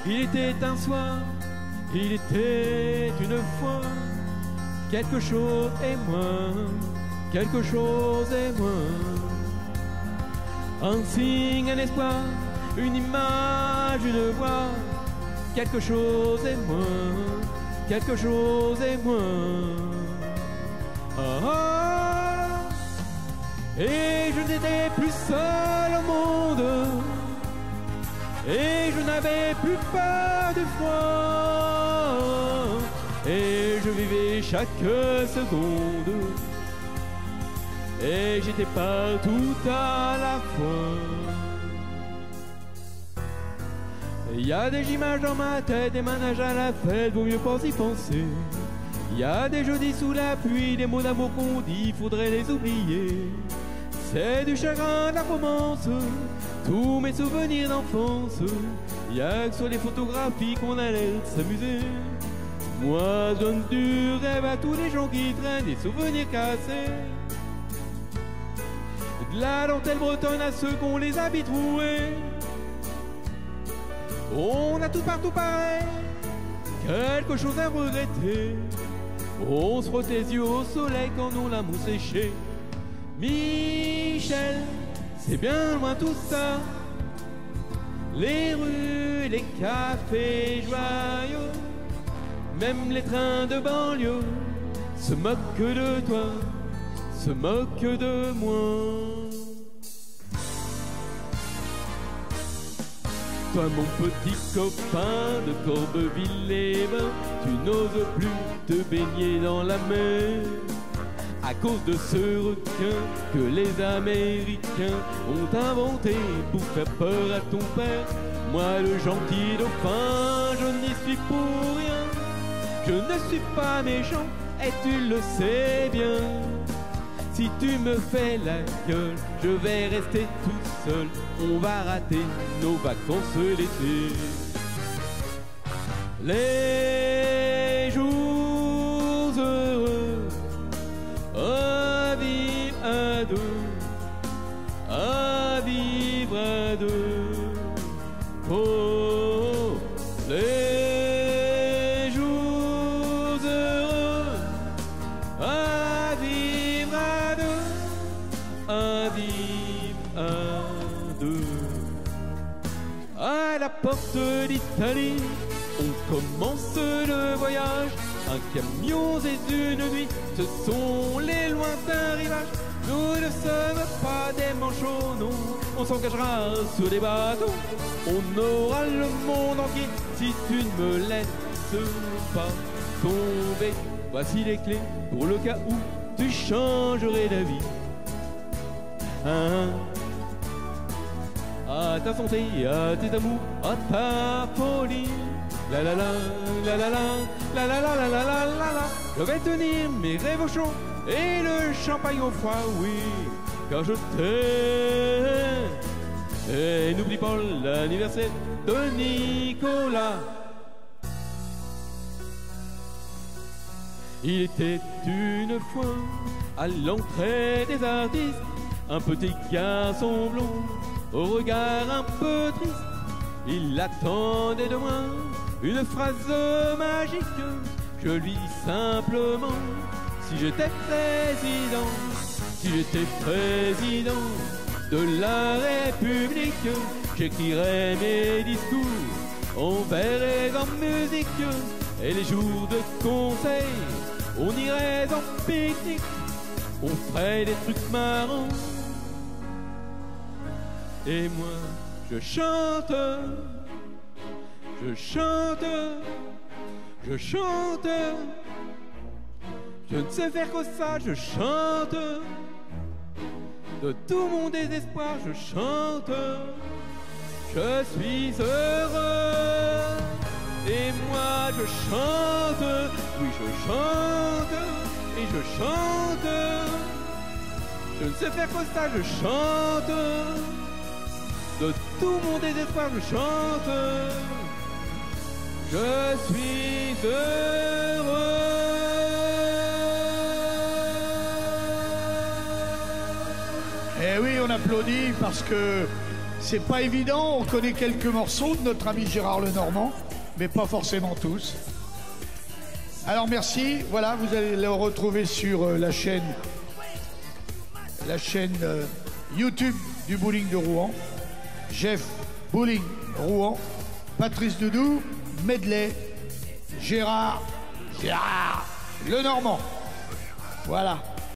Il était un soir, il était une fois, quelque chose et moins, quelque chose et moins. Un signe, un espoir, une image, une voix, quelque chose et moins, quelque chose et moins. Ah, ah. Et je n'étais plus seul au monde, et je n'avais plus peur du froid, et je vivais chaque seconde, et j'étais partout à la fois. Il y a des images dans ma tête, des manèges à la fête, vaut mieux pas y penser. Il y a des jeudis sous la pluie, des mots d'amour qu'on dit, faudrait les oublier. C'est du chagrin, de la romance, tous mes souvenirs d'enfance. Il y a que sur les photographies qu'on a l'air de s'amuser. Moi je donne du rêve à tous les gens qui traînent des souvenirs cassés. De la dentelle bretonne à ceux qu'on les habits troués. On a tout partout pareil, quelque chose à regretter. On se frotte les yeux au soleil quand on l'a mousse séchée. Michel, c'est bien loin tout ça. Les rues, les cafés joyeux, même les trains de banlieue se moquent de toi, se moquent de moi. Toi mon petit copain de Corbeville-les-Bains, tu n'oses plus te baigner dans la mer à cause de ce requin que les Américains ont inventé pour faire peur à ton père. Moi le gentil dauphin, je n'y suis pour rien. Je ne suis pas méchant et tu le sais bien. Si tu me fais la gueule, je vais rester tout seul. On va rater nos vacances l'été. Les jours heureux à vivre à deux, à vivre à deux. Oh, les jours heureux à vivre à deux, à vivre à deux. À la porte d'Italie, on commence le voyage. Un camion et une nuit, ce sont les lointains rivages. Nous ne sommes pas des manchots, non. On s'engagera sur des bateaux. On aura le monde entier si tu ne me laisses pas tomber. Voici les clés pour le cas où tu changerais d'avis. À ta santé, à tes amours, à ta folie. La la la, la la la, la la la la la la la la. Je vais tenir mes rêves au chaud et le champagne au froid, oui, car je t'aime. Et n'oublie pas l'anniversaire de Nicolas. Il était une fois à l'entrée des artistes un petit garçon blond au regard un peu triste. Il attendait de moi une phrase magique. Je lui dis simplement: si j'étais président, si j'étais président de la République, j'écrirais mes discours en vers et en musique. Et les jours de conseil, on irait en pique-nique, on ferait des trucs marrants. Et moi, je chante, je chante, je chante. Je ne sais faire que ça, je chante. De tout mon désespoir, je chante. Je suis heureux. Et moi, je chante. Oui, je chante. Et je chante. Je ne sais faire que ça, je chante. De tout mon désespoir, je chante. Je suis heureux. Eh oui, on applaudit parce que C'est pas évident, on connaît quelques morceaux de notre ami Gérard Lenormand, mais pas forcément tous. Alors merci, voilà, vous allez le retrouver sur la chaîne YouTube du bowling de Rouen. Jeff Bowling Rouen, Patrice Doudou, Medley, Gérard Lenormand. Voilà.